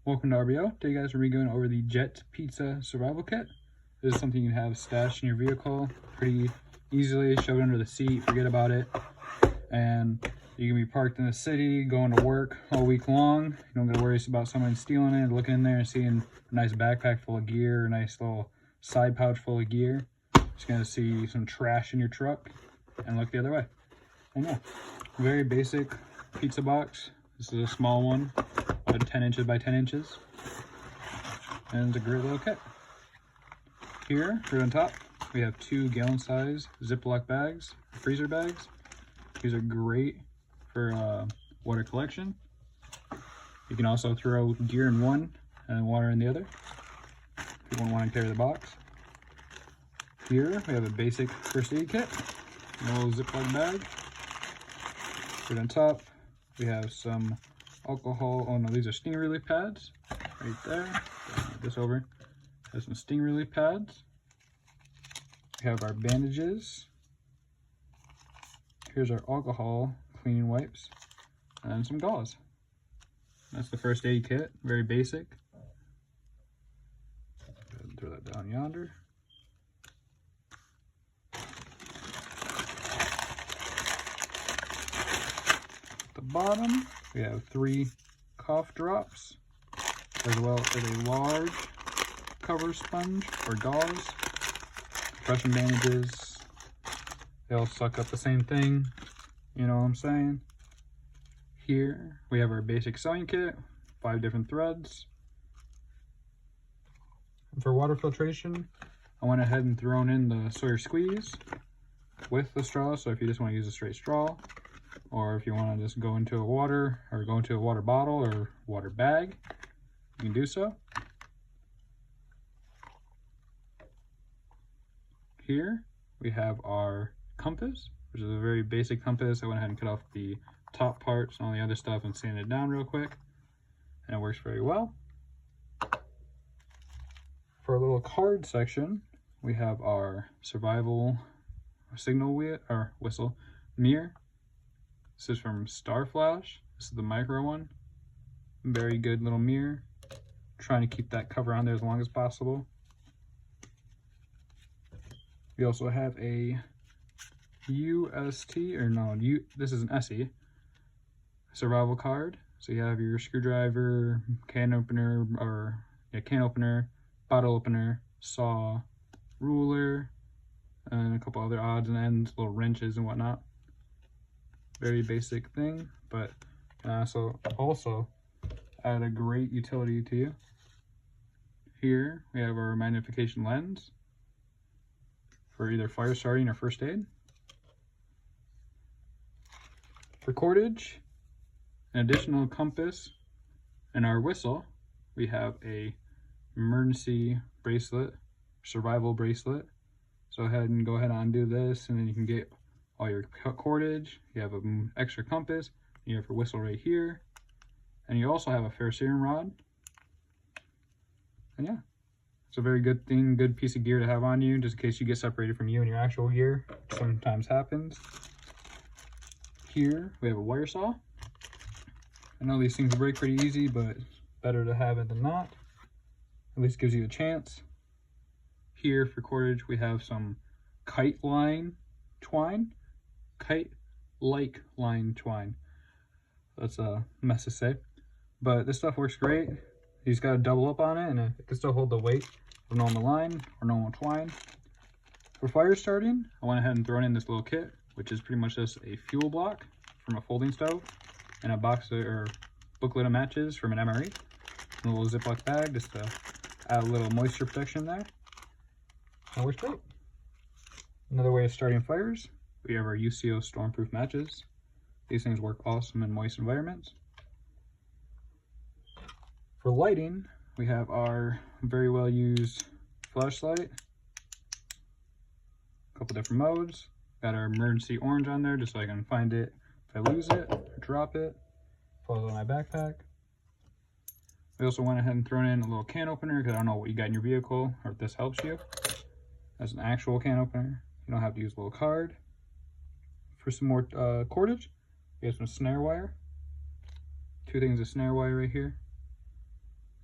Welcome to RBO. Today guys, we're going over the Jet Pizza Survival Kit. This is something you can have stashed in your vehicle pretty easily. Shove it under the seat, forget about it. And you can be parked in the city, going to work all week long. You don't got to worry about someone stealing it, looking in there and seeing a nice backpack full of gear, a nice little side pouch full of gear. Just going to see some trash in your truck and look the other way. And yeah, very basic pizza box. This is a small one, about 10 inches by 10 inches. And it's a great little kit. Here, right on top, we have 2 gallon size Ziploc bags, freezer bags. These are great for water collection. You can also throw gear in one and water in the other, if you don't want to carry the box. Here, we have a basic first aid kit, a little Ziploc bag. Right on top, we have some alcohol. Oh no, these are sting relief pads right there. Move this over. Have some sting relief pads. We have our bandages. Here's our alcohol cleaning wipes and some gauze. That's the first aid kit, very basic. Go ahead and throw that down yonder. At the bottom, we have 3 cough drops, as well as a large cover sponge or gauze. Compression bandages, they all suck up the same thing, you know what I'm saying? Here we have our basic sewing kit, 5 different threads. And for water filtration, I went ahead and thrown in the Sawyer Squeeze with the straw, so if you just want to use a straight straw, or if you want to just go into a water or go into a water bottle or water bag, you can do so. Here we have our compass, which is a very basic compass. I went ahead and cut off the top parts and all the other stuff and sanded it down real quick, and it works very well. For a little card section, we have our survival signal whistle mirror. This is from Star Flash. This is the micro one. Very good little mirror. Trying to keep that cover on there as long as possible. We also have a this is an SE survival card. So you have your screwdriver, can opener, bottle opener, saw, ruler, and a couple other odds and ends, little wrenches and whatnot. Very basic thing, but also add a great utility to you. Here we have our magnification lens for either fire starting or first aid. For cordage, an additional compass, and our whistle, we have a emergency bracelet, survival bracelet. So go ahead and undo this, and then you can get all your cordage. You have an extra compass, you have your whistle right here, and you also have a ferrocerium rod. And yeah, it's a very good thing, good piece of gear to have on you, just in case you get separated from you and your actual gear. Sometimes happens. Here we have a wire saw. I know these things break pretty easy, but it's better to have it than not. At least gives you a chance. Here for cordage, we have some kite-like line twine. That's a mess to say, but this stuff works great. You just got to double up on it, and it can still hold the weight of normal line or normal twine. For fire starting, I went ahead and thrown in this little kit, which is pretty much just a fuel block from a folding stove and a booklet of matches from an MRE, and a little Ziploc bag just to add a little moisture protection there. That works great. Another way of starting fires, we have our UCO stormproof matches. These things work awesome in moist environments. For lighting, we have our very well used flashlight. A couple different modes. Got our emergency orange on there just so I can find it if I lose it or drop it. Falls on my backpack. We also went ahead and thrown in a little can opener because I don't know what you got in your vehicle or if this helps you. That's an actual can opener. You don't have to use a little card. For some more cordage, we have some snare wire. 2 things of snare wire right here.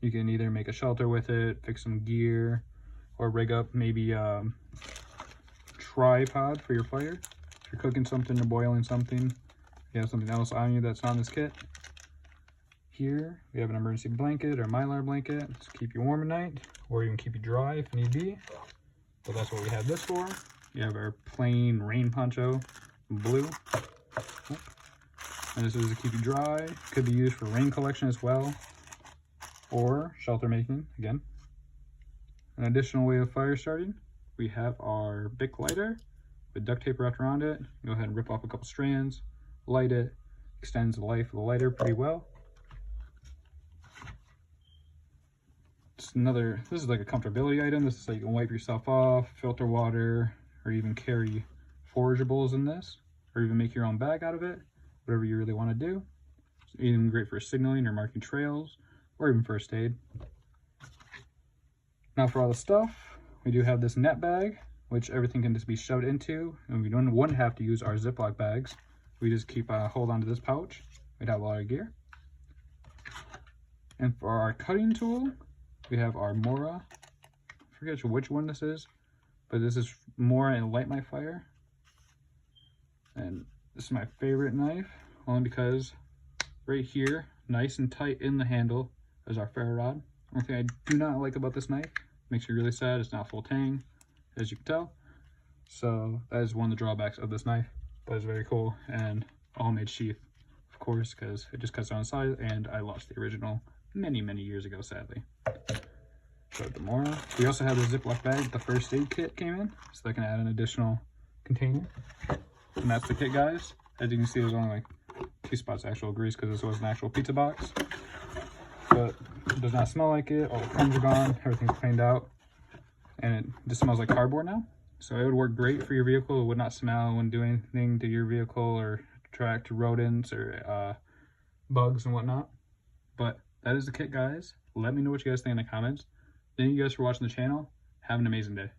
You can either make a shelter with it, fix some gear, or rig up maybe a tripod for your fire. If you're cooking something or boiling something, you have something else on you that's not in this kit. Here we have an emergency blanket or Mylar blanket to keep you warm at night, or even keep you dry if need be. So that's what we have this for. You have our plain rain poncho, blue. And this is to keep you dry. Could be used for rain collection as well, or shelter making, again. An additional way of fire starting, we have our Bic lighter with duct tape wrapped around it. Go ahead and rip off a couple strands, light it, extends the life of the lighter pretty well. This is like a comfortability item. This is so you can wipe yourself off, filter water, or even carry forageables in this, or even make your own bag out of it, whatever you really want to do. It's even great for signaling or marking trails, or even first aid. Now for all the stuff, we do have this net bag, which everything can just be shoved into, and we wouldn't have to use our Ziploc bags. We just keep hold on to this pouch. We'd have all our gear. And for our cutting tool, we have our Mora. I forget which one this is, but this is Mora and Light My Fire. And this is my favorite knife, only because right here, nice and tight in the handle, is our ferro rod. One thing I do not like about this knife, makes me really sad, it's not full tang, as you can tell. So that is one of the drawbacks of this knife, but it's very cool. And all made sheath, of course, because it just cuts down the size, and I lost the original many years ago, sadly. So the Mora. We also have the Ziploc bag the first aid kit came in, so that can add an additional container. And that's the kit, guys. As you can see, there's only like 2 spots of actual grease because this was an actual pizza box. But it does not smell like it. All the crumbs are gone. Everything's cleaned out. And it just smells like cardboard now. So it would work great for your vehicle. It would not smell, it wouldn't do anything to your vehicle or attract rodents or bugs and whatnot. But that is the kit, guys. Let me know what you guys think in the comments. Thank you guys for watching the channel. Have an amazing day.